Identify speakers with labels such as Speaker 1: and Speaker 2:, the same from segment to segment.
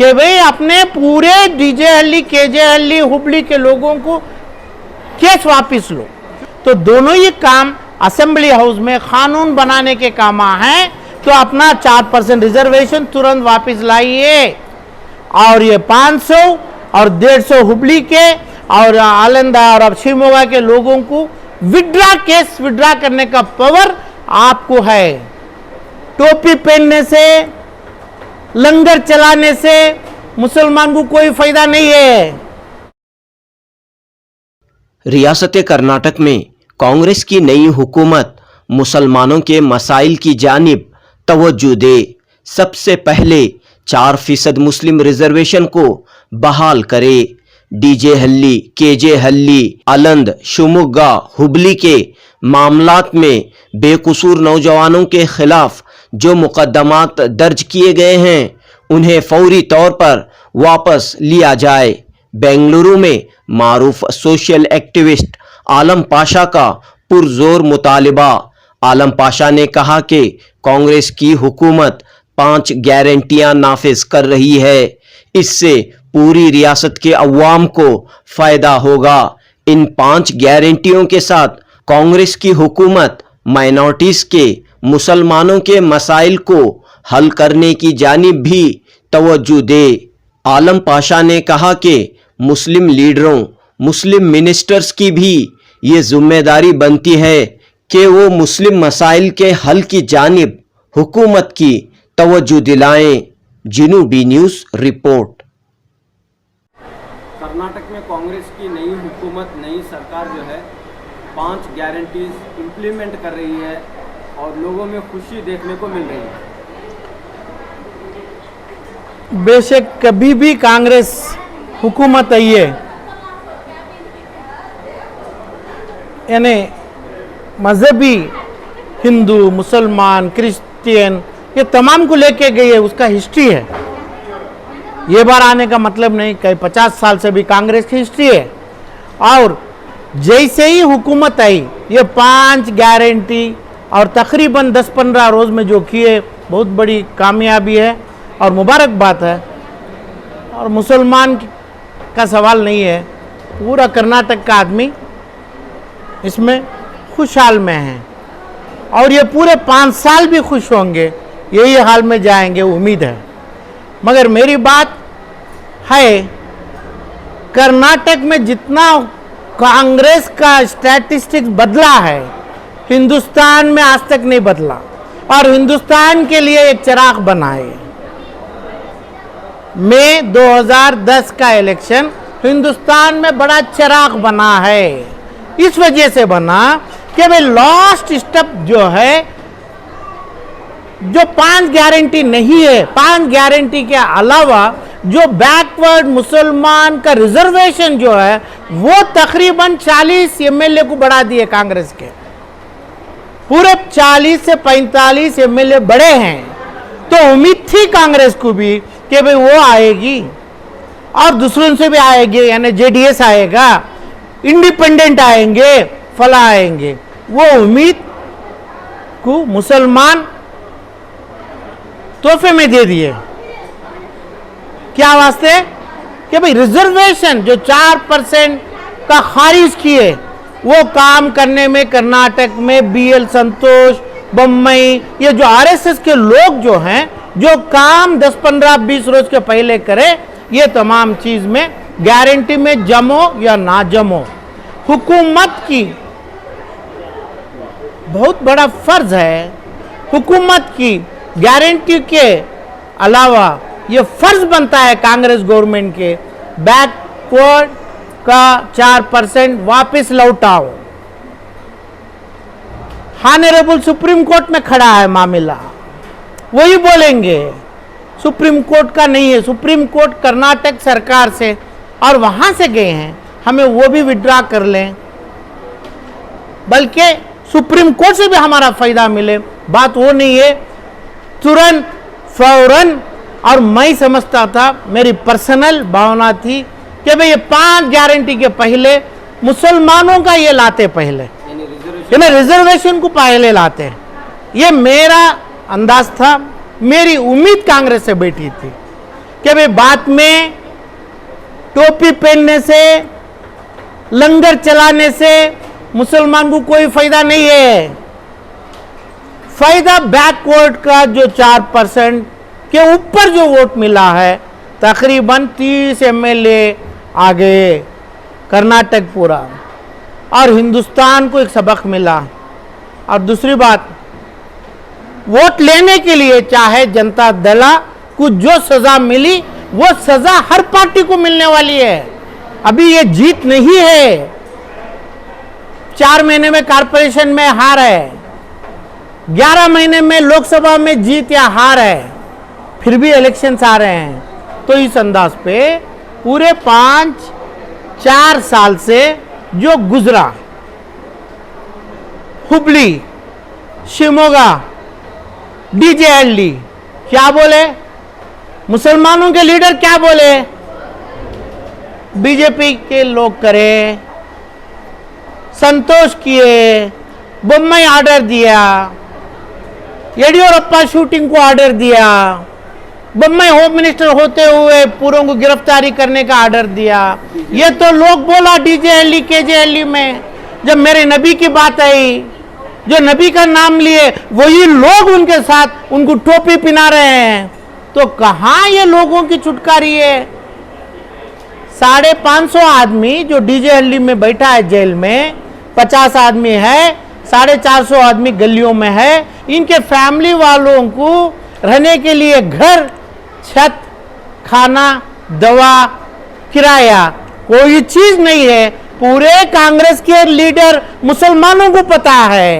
Speaker 1: कि भाई अपने पूरे डीजे-हल्ली, केजे-हल्ली, हुबली के लोगों को केस वापिस लो। तो दोनों ही काम असेंबली हाउस में कानून बनाने के काम हैं, तो अपना 4% रिजर्वेशन तुरंत वापस लाइए और ये 500 और 150 हुबली के और आलंदा और अब शिवमोगा के लोगों को विड्रा करने का पावर आपको है। टोपी पहनने से, लंगर चलाने से मुसलमान को कोई फायदा नहीं है।
Speaker 2: रियासत कर्नाटक में कांग्रेस की नई हुकूमत मुसलमानों के मसाइल की जानिब तवज्जो दे। सबसे पहले 4% मुस्लिम रिजर्वेशन को बहाल करे। डीजे हल्ली, केजे हल्ली, आलंद, शिवमोगा, हुबली के मामलात में बेकसूर नौजवानों के खिलाफ जो मुकदमात दर्ज किए गए हैं उन्हें फौरी तौर पर वापस लिया जाए। बेंगलुरु में मारूफ सोशल एक्टिविस्ट आलम पाशा का पुरजोर मुतालिबा। आलम पाशा ने कहा कि कांग्रेस की हुकूमत 5 गारंटियां नाफिज कर रही है, इससे पूरी रियासत के अवाम को फायदा होगा। इन 5 गारंटियों के साथ कांग्रेस की हुकूमत माइनॉरिटीज के मुसलमानों के मसाइल को हल करने की जानिब भी तवज्जो दे। आलम पाशा ने कहा कि मुस्लिम लीडरों, मुस्लिम मिनिस्टर्स की भी ये जिम्मेदारी बनती है कि वो मुस्लिम मसाइल के हल की जानिब हुकूमत की तवज्जो दिलाएं। जिनू बी न्यूज़ रिपोर्ट।
Speaker 3: कर्नाटक में कांग्रेस की नई हुकूमत, नई सरकार जो है 5 गारंटीज इम्प्लीमेंट कर रही है और लोगों में खुशी देखने को मिल रही है।
Speaker 1: बेशक कभी भी कांग्रेस हुकूमत आई है, यानी मजहबी हिंदू, मुसलमान, क्रिश्चियन ये तमाम को लेके गई है, उसका हिस्ट्री है। ये बार आने का मतलब नहीं, कई 50 साल से भी कांग्रेस की हिस्ट्री है। और जैसे ही हुकूमत आई, ये 5 गारंटी और तकरीबन 10-15 रोज में जो किए, बहुत बड़ी कामयाबी है और मुबारक बात है। और मुसलमान का सवाल नहीं है, पूरा कर्नाटक का आदमी इसमें खुशहाल में है और ये पूरे 5 साल भी खुश होंगे, यही हाल में जाएंगे, उम्मीद है। मगर मेरी बात है, कर्नाटक में जितना कांग्रेस का स्टैटिस्टिक्स बदला है, हिंदुस्तान में आज तक नहीं बदला और हिंदुस्तान के लिए एक चिराग बना है। मई 2010 का इलेक्शन हिंदुस्तान में बड़ा चिराग बना है। इस वजह से बना कि भाई लास्ट स्टेप जो है, जो 5 गारंटी नहीं है, 5 गारंटी के अलावा जो बैकवर्ड मुसलमान का रिजर्वेशन जो है वो तकरीबन 40 एमएलए को बढ़ा दिए कांग्रेस के। पूरे 40 से 45 एमएलए बड़े हैं। तो उम्मीद थी कांग्रेस को भी कि भाई वो आएगी और दूसरों से भी आएगी, यानी जेडीएस आएगा, इंडिपेंडेंट आएंगे, फला आएंगे। वो उम्मीद को मुसलमान तोहफे में दे दिए। क्या वास्ते? कि भाई रिजर्वेशन जो 4% का खारिज किए, वो काम करने में कर्नाटक में बीएल संतोष, बम्बई, ये जो आरएसएस के लोग जो हैं, जो काम 10, 15, 20 रोज के पहले करे, ये तमाम चीज में गारंटी में जमो या ना जमो, हुकूमत की बहुत बड़ा फर्ज है। हुकूमत की गारंटी के अलावा ये फर्ज बनता है कांग्रेस गवर्नमेंट के, बैकवर्ड का 4% वापस लौटाओ। ऑनरेबल सुप्रीम कोर्ट में खड़ा है मामला, वही बोलेंगे, सुप्रीम कोर्ट का नहीं है। सुप्रीम कोर्ट कर्नाटक सरकार से और वहां से गए हैं, हमें वो भी विड्रॉ कर लें, बल्कि सुप्रीम कोर्ट से भी हमारा फायदा मिले, बात वो नहीं है। तुरंत फौरन, और मैं समझता था, मेरी पर्सनल भावना थी कि भाई ये 5 गारंटी के पहले मुसलमानों का ये लाते, पहले यानी रिजर्वेशन को पहले लाते हैं। ये मेरा अंदाज था, मेरी उम्मीद कांग्रेस से बैठी थी। कि भाई बाद में टोपी पहनने से, लंगर चलाने से मुसलमान को कोई फायदा नहीं है। फायदा बैकवर्ड का जो 4% के ऊपर जो वोट मिला है, तकरीबन 30 एमएलए आ गए कर्नाटक पूरा, और हिंदुस्तान को एक सबक मिला। और दूसरी बात, वोट लेने के लिए चाहे जनता दल को जो सजा मिली वो सजा हर पार्टी को मिलने वाली है। अभी ये जीत नहीं है, 4 महीने में कारपोरेशन में हार है, 11 महीने में लोकसभा में जीत या हार है, फिर भी इलेक्शंस आ रहे हैं। तो इस अंदाज पे पूरे 5-4 साल से जो गुजरा, हुबली, शिमोगा, डीजेएलडी, क्या बोले मुसलमानों के लीडर, क्या बोले बीजेपी के लोग करे, संतोष किए, बोम्मई ऑर्डर दिया, येडियुरप्पा शूटिंग को ऑर्डर दिया, बोम्मई होम मिनिस्टर होते हुए पूरों को गिरफ्तारी करने का ऑर्डर दिया। ये तो लोग बोला डीजेएलडी केजेएलडी में, जब मेरे नबी की बात आई, जो नबी का नाम लिए वही लोग उनके साथ उनको टोपी पिना रहे हैं। तो कहां ये लोगों की छुटकारी है? 550 आदमी जो डीजेएलडी में बैठा है जेल में, 50 आदमी है, 450 आदमी गलियों में है। इनके फैमिली वालों को रहने के लिए घर, छत, खाना, दवा, किराया, कोई चीज नहीं है। पूरे कांग्रेस के लीडर मुसलमानों को पता है,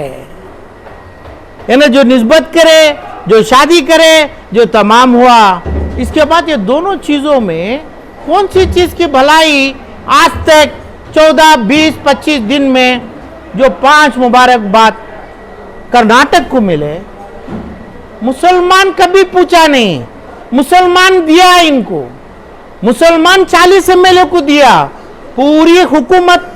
Speaker 1: यानी जो निस्बत करे, जो शादी करे, जो तमाम हुआ। इसके बाद ये दोनों चीजों में कौन सी चीज की भलाई आज तक 14, 20, 25 दिन में जो 5 मुबारकबाद कर्नाटक को मिले, मुसलमान कभी पूछा नहीं। मुसलमान दिया इनको, मुसलमान 40 एमएलए को दिया। पूरी हुकूमत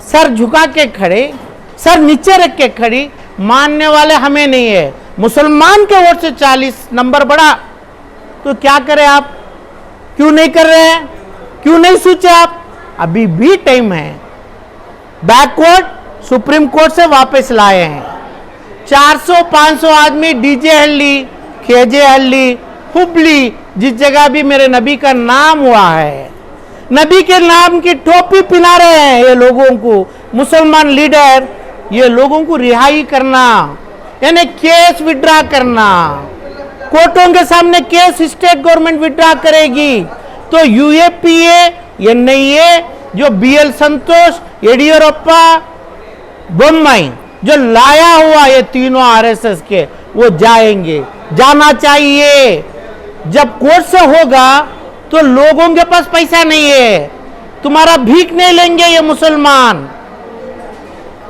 Speaker 1: सर झुका के खड़े, सर नीचे रख के खड़ी, मानने वाले हमें नहीं है। मुसलमान के वोट से 40 नंबर बढ़ा, तो क्या करें आप? क्यों नहीं कर रहे हैं? क्यों नहीं सोचे आप? अभी भी टाइम है। बैकवर्ड सुप्रीम कोर्ट से वापस लाए हैं। 400-500 आदमी डीजेएलडी, केजेएलडी, हुबली, जिस जगह भी मेरे नबी का नाम हुआ है, नबी के नाम की टोपी पिला रहे हैं ये लोगों को मुसलमान लीडर। ये लोगों को रिहाई करना, यानी केस विड्रा करना, कोर्टों के सामने केस स्टेट गवर्नमेंट विड्रा करेगी। तो यूएपीए, एनआईए, जो बीएल संतोष, येडियुरप्पा, बोम्मई जो लाया हुआ ये तीनों आरएसएस के, वो जाएंगे, जाना चाहिए। जब कोर्ट से होगा तो लोगों के पास पैसा नहीं है, तुम्हारा भीख नहीं लेंगे ये मुसलमान।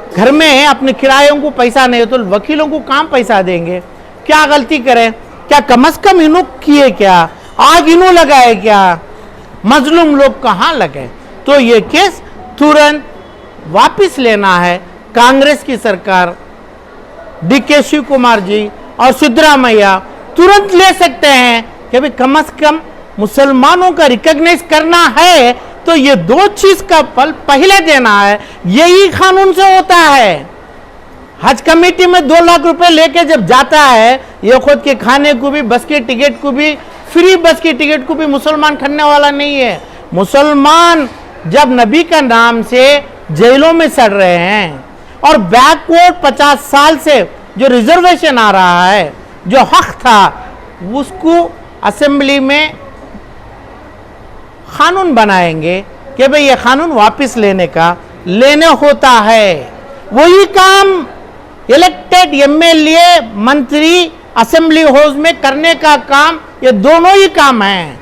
Speaker 1: घर में अपने किरायों को पैसा नहीं है तो वकीलों को काम पैसा देंगे। क्या गलती करें? क्या कम से कम इन्हों किए? क्या आग इन्हों लगाए? क्या मजलूम लोग कहां लगे? तो ये केस तुरंत वापस लेना है। कांग्रेस की सरकार, डीके शिव कुमार जी और सिद्धरामैया तुरंत ले सकते हैं कि भाई कम से कम मुसलमानों का रिकॉग्नाइज करना है तो ये 2 चीज का फल पहले देना है। यही कानून से होता है। हज कमेटी में 2 लाख रुपए लेके जब जाता है, ये खुद के खाने को भी, बस के टिकट को भी, फ्री बस की टिकट को भी मुसलमान खरीदने वाला नहीं है। मुसलमान जब नबी का नाम से जेलों में सड़ रहे हैं और बैकवर्ड 50 साल से जो रिजर्वेशन आ रहा है, जो हक था, उसको असेंबली में कानून बनाएंगे कि भाई ये कानून वापस लेने होता है। वही काम इलेक्टेड एमएलए, मंत्री असेंबली हाउस में करने का काम, ये दोनों ही काम हैं।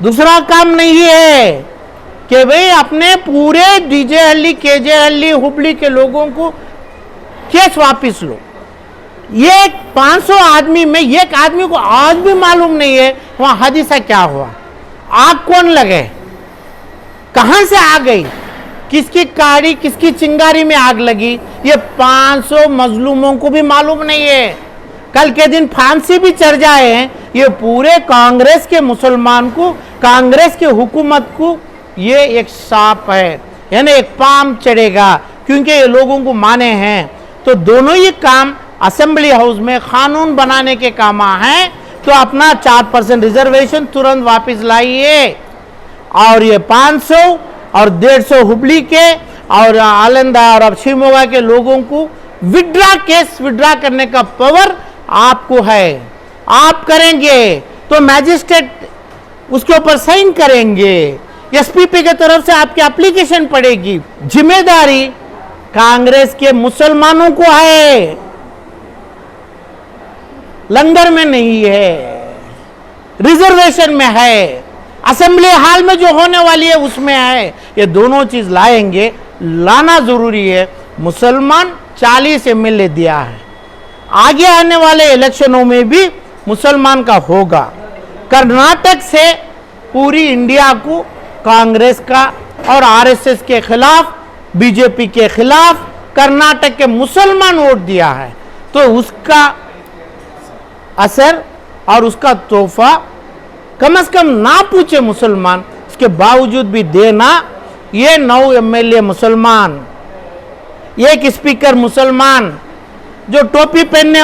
Speaker 1: दूसरा काम नहीं है कि भाई अपने पूरे डीजेएलडी, केजेएलडी, हुबली के लोगों को केस वापस लो। ये 500 आदमी में एक आदमी को आज भी मालूम नहीं है वहां हादसा क्या हुआ, आग कौन लगे, कहां से आ गई, किसकी गाड़ी, किसकी चिंगारी में आग लगी, ये 500 मजलूमों को भी मालूम नहीं है। कल के दिन फांसी भी चढ़ जाए ये पूरे कांग्रेस के मुसलमान को, कांग्रेस के हुकूमत को ये एक साप है, यानी एक पाम चढ़ेगा, क्योंकि ये लोगों को माने हैं। तो दोनों ही काम असेंबली हाउस में कानून बनाने के काम हैं, तो अपना 4% रिजर्वेशन तुरंत वापस लाइए, और ये 500 और 150 हुबली के और आलंदा और अब शिवमोगा के लोगों को केस विड्रा करने का पावर आपको है। आप करेंगे तो मैजिस्ट्रेट उसके ऊपर साइन करेंगे, एसपीपी की तरफ से आपकी एप्लीकेशन पड़ेगी। जिम्मेदारी कांग्रेस के मुसलमानों को है, लंगर में नहीं है, रिजर्वेशन में है, असेंबली हॉल में जो होने वाली है उसमें है। ये दोनों चीज लाएंगे, लाना जरूरी है। मुसलमान 40 एमएलए दिया है, आगे आने वाले इलेक्शनों में भी मुसलमान का होगा। कर्नाटक से पूरी इंडिया को कांग्रेस का और आरएसएस के खिलाफ, बीजेपी के खिलाफ कर्नाटक के मुसलमान वोट दिया है, तो उसका असर और उसका तोहफा कम से कम ना पूछे मुसलमान, इसके बावजूद भी देना। ये 9 एमएलए मुसलमान, एक स्पीकर मुसलमान, जो टोपी पहने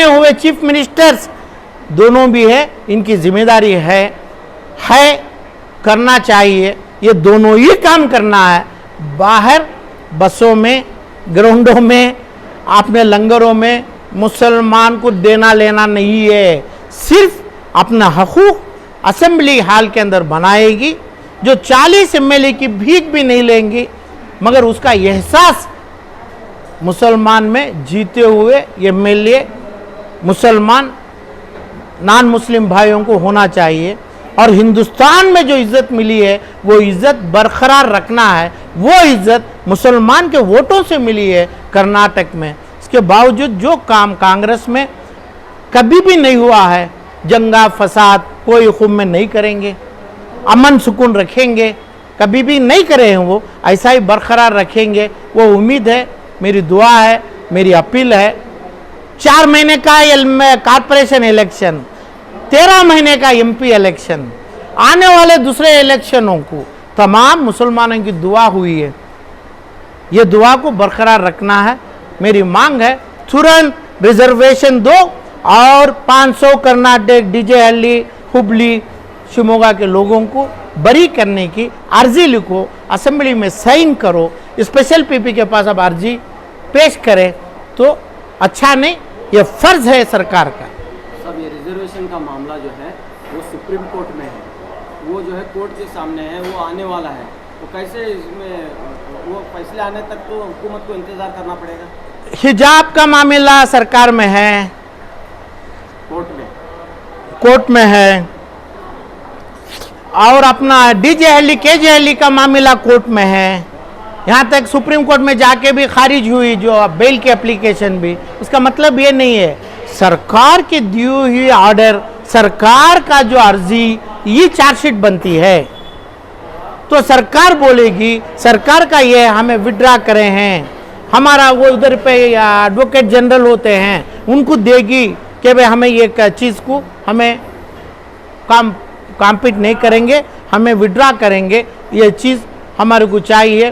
Speaker 1: हुए चीफ मिनिस्टर्स दोनों भी है, इनकी जिम्मेदारी है करना चाहिए। ये दोनों ही काम करना है। बाहर बसों में, ग्राउंडों में, अपने लंगरों में मुसलमान को देना लेना नहीं है। सिर्फ अपना हकूक असेंबली हॉल के अंदर बनाएगी, जो 40 एमएलए की भीख भी नहीं लेंगी, मगर उसका एहसास मुसलमान में जीते हुए एमएलए मुसलमान नॉन मुस्लिम भाइयों को होना चाहिए। और हिंदुस्तान में जो इज्जत मिली है वो इज्जत बरकरार रखना है। वो इज्जत मुसलमान के वोटों से मिली है कर्नाटक में। इसके बावजूद जो काम कांग्रेस में कभी भी नहीं हुआ है, जंगा फसाद कोई हुक्म में नहीं करेंगे, अमन सुकून रखेंगे, कभी भी नहीं करे हैं, वो ऐसा ही बरकरार रखेंगे। वो उम्मीद है, मेरी दुआ है, मेरी अपील है। 4 महीने का कॉर्पोरेशन इलेक्शन, 13 महीने का एमपी इलेक्शन, आने वाले दूसरे इलेक्शनों को तमाम मुसलमानों की दुआ हुई है। ये दुआ को बरकरार रखना है। मेरी मांग है तुरंत रिजर्वेशन दो और 500 कर्नाटक, डीजेहल्ली, हुबली, शिवमोगा के लोगों को बरी करने की अर्जी लिखो, असेंबली में साइन करो, स्पेशल पीपी के पास अब अर्जी पेश करें तो अच्छा नहीं, ये फर्ज है सरकार का।
Speaker 3: सब ये रिजर्वेशन का मामला जो है वो सुप्रीम कोर्ट में है, वो जो है कोर्ट के सामने है, वो आने वाला है, तो कैसे इसमें वो फैसले आने तक तो हुकूमत को इंतजार करना पड़ेगा।
Speaker 1: हिजाब का मामला सरकार में है, कोर्ट में है, और अपना डीजेहल्ली केजेहल्ली का मामला कोर्ट में है। यहाँ तक सुप्रीम कोर्ट में जाके भी खारिज हुई जो बेल की एप्लीकेशन भी। इसका मतलब ये नहीं है, सरकार की दी हुई ऑर्डर, सरकार का जो अर्जी, ये चार्जशीट बनती है तो सरकार बोलेगी, सरकार का ये हमें विड्रा करे हैं, हमारा वो उधर पे एडवोकेट जनरल होते हैं उनको देगी कि भाई हमें ये चीज़ को हमें कॉम्पीट नहीं करेंगे, हमें विड्रा करेंगे, ये चीज़ हमारे को चाहिए।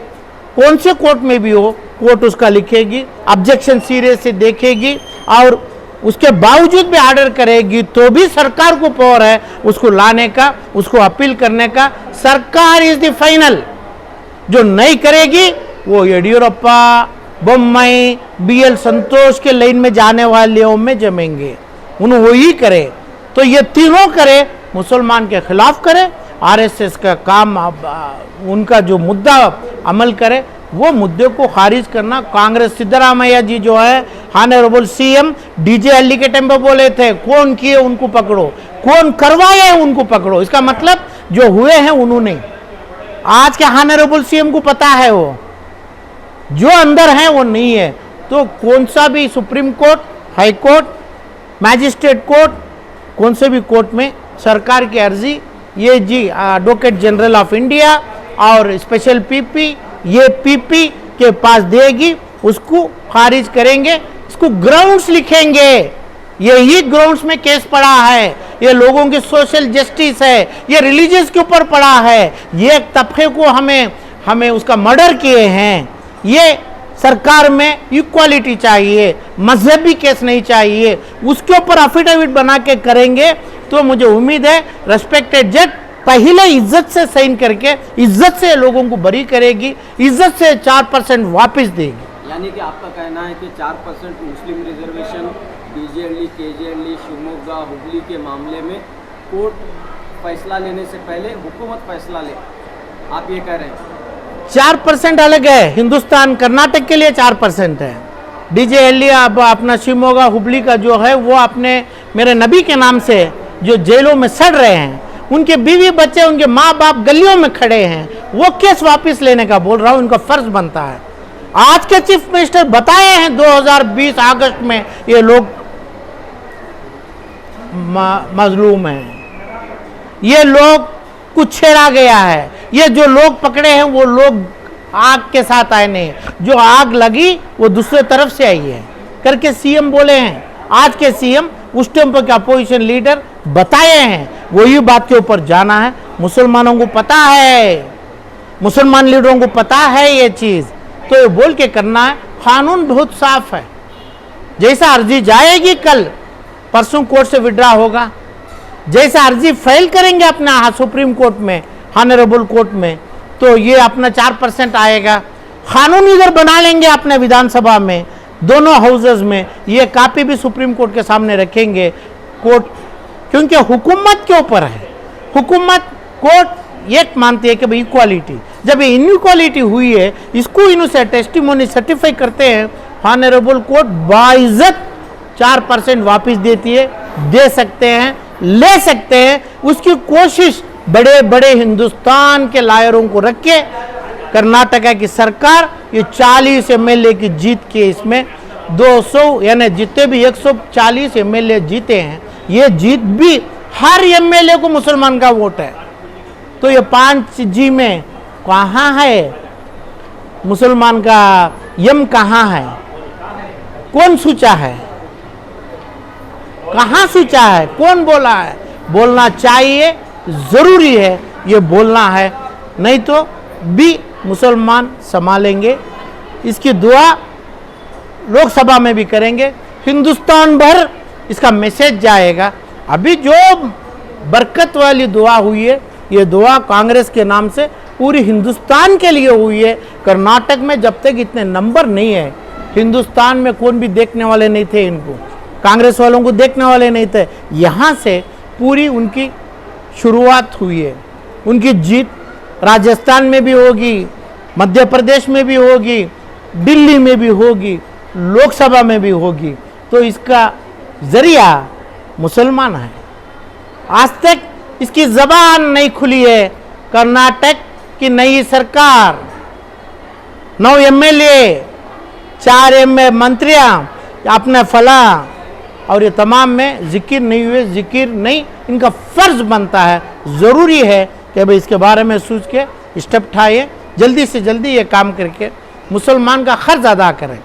Speaker 1: कौन से कोर्ट में भी हो, कोर्ट उसका लिखेगी, ऑब्जेक्शन सीरियस से देखेगी और उसके बावजूद भी ऑर्डर करेगी, तो भी सरकार को पावर है उसको लाने का, उसको अपील करने का। सरकार इज द फाइनल। जो नहीं करेगी वो येडियुरप्पा, बोम्मई, बीएल संतोष के लाइन में जाने वालों में जमेंगे, उन्होंने वही करे। तो ये तीनों करे, मुसलमान के खिलाफ करे, आरएसएस का काम, उनका जो मुद्दा अमल करे, वो मुद्दे को खारिज करना। कांग्रेस सिद्धरामैया जी जो है ऑनरेबल सीएम डीजेहल्ली के टाइम पे बोले थे, कौन किए उनको पकड़ो, कौन करवाए उनको पकड़ो। इसका मतलब जो हुए हैं उन्होंने, आज के ऑनरेबल सीएम को पता है, वो जो अंदर है वो नहीं है। तो कौन सा भी supreme court, high court, magistrate court, कौन से भी कोर्ट में सरकार की अर्जी ये जी एडवोकेट जनरल ऑफ इंडिया और स्पेशल पीपी, ये पीपी के पास देगी, उसको खारिज करेंगे, इसको ग्राउंड्स लिखेंगे, यही ग्राउंड्स में केस पड़ा है, ये लोगों की सोशल जस्टिस है, ये रिलीजियस के ऊपर पड़ा है, ये एक तबके को हमें उसका मर्डर किए हैं। ये सरकार में इक्वालिटी चाहिए, मजहबी केस नहीं चाहिए, उसके ऊपर अफिडेविट बना के करेंगे तो मुझे उम्मीद है रेस्पेक्टेड जज पहले इज्जत से साइन करके इज्जत से लोगों को बरी करेगी, इज्जत से 4% वापस देगी।
Speaker 3: यानी कि आपका कहना है कि 4% मुस्लिम रिजर्वेशन बीजेएलई, केजेएलई, शिवमोगा, हुबली के मामले में कोर्ट फैसला लेने से पहले हुकूमत फैसला ले, आप ये कह रहे हैं?
Speaker 1: 4% अलग है, हिंदुस्तान कर्नाटक के लिए 4% है। डीजेएलई अब अपना शिवमोगा हुबली का जो है वो अपने मेरे नबी के नाम से जो जेलों में सड़ रहे हैं, उनके बीवी बच्चे, उनके माँ बाप गलियों में खड़े हैं, वो केस वापस लेने का बोल रहा हूँ, उनका फर्ज बनता है। आज के चीफ मिनिस्टर बताए हैं 2020 अगस्त में ये लोग मजलूम हैं, ये लोग कुछ छेड़ा गया है, ये जो लोग पकड़े हैं वो लोग आग के साथ आए नहीं, जो आग लगी वो दूसरे तरफ से आई है करके सीएम बोले हैं। आज के सीएम उस टाइम पर के अपोजिशन लीडर बताए हैं, वही बात के ऊपर जाना है। मुसलमानों को पता है, मुसलमान लीडरों को पता है ये चीज़, तो ये बोल के करना है। कानून बहुत साफ है, जैसा अर्जी जाएगी कल परसों कोर्ट से विड्रा होगा, जैसा अर्जी फाइल करेंगे अपना सुप्रीम कोर्ट में, ऑनरेबल कोर्ट में, तो ये अपना 4% आएगा। कानून इधर बना लेंगे अपने विधानसभा में, दोनों हाउसेस में, ये कापी भी सुप्रीम कोर्ट के सामने रखेंगे कोर्ट, क्योंकि हुकूमत के ऊपर है। हुकूमत कोर्ट एक मानती है कि भाई इक्वालिटी, जब ये इनइक्वालिटी हुई है इसको इन्होंने टेस्टिमोनी सर्टिफाई करते हैं, ऑनरेबल कोर्ट बाइज्जत 4% वापस देती है, दे सकते हैं, ले सकते हैं। उसकी कोशिश बड़े बड़े हिंदुस्तान के लायरों को रख के कर्नाटका की सरकार ये 40 एमएलए की जीत के इसमें 200 यानी जितने भी 140 एमएलए जीते हैं, ये जीत भी हर एमएलए को मुसलमान का वोट है। तो ये 5G में कहाँ है मुसलमान का यम, कहाँ है, कौन सोचा है, कहाँ सोचा है, कौन बोला है? बोलना चाहिए, ज़रूरी है ये बोलना है, नहीं तो भी मुसलमान संभालेंगे। इसकी दुआ लोकसभा में भी करेंगे, हिंदुस्तान भर इसका मैसेज जाएगा। अभी जो बरकत वाली दुआ हुई है, ये दुआ कांग्रेस के नाम से पूरी हिंदुस्तान के लिए हुई है। कर्नाटक में जब तक इतने नंबर नहीं है, हिंदुस्तान में कौन भी देखने वाले नहीं थे, इनको कांग्रेस वालों को देखने वाले नहीं थे, यहाँ से पूरी उनकी शुरुआत हुई है। उनकी जीत राजस्थान में भी होगी, मध्य प्रदेश में भी होगी, दिल्ली में भी होगी, लोकसभा में भी होगी। तो इसका जरिया मुसलमान है। आज तक इसकी जबान नहीं खुली है। कर्नाटक की नई सरकार, 9 एमएलए, 4 मंत्रियां, अपने फला और ये तमाम में जिक्र नहीं हुए, जिक्र नहीं, इनका फर्ज बनता है, ज़रूरी है कि भाई इसके बारे में सोच के स्टेप उठाए, जल्दी से जल्दी ये काम करके मुसलमान का खर्च अदा करें।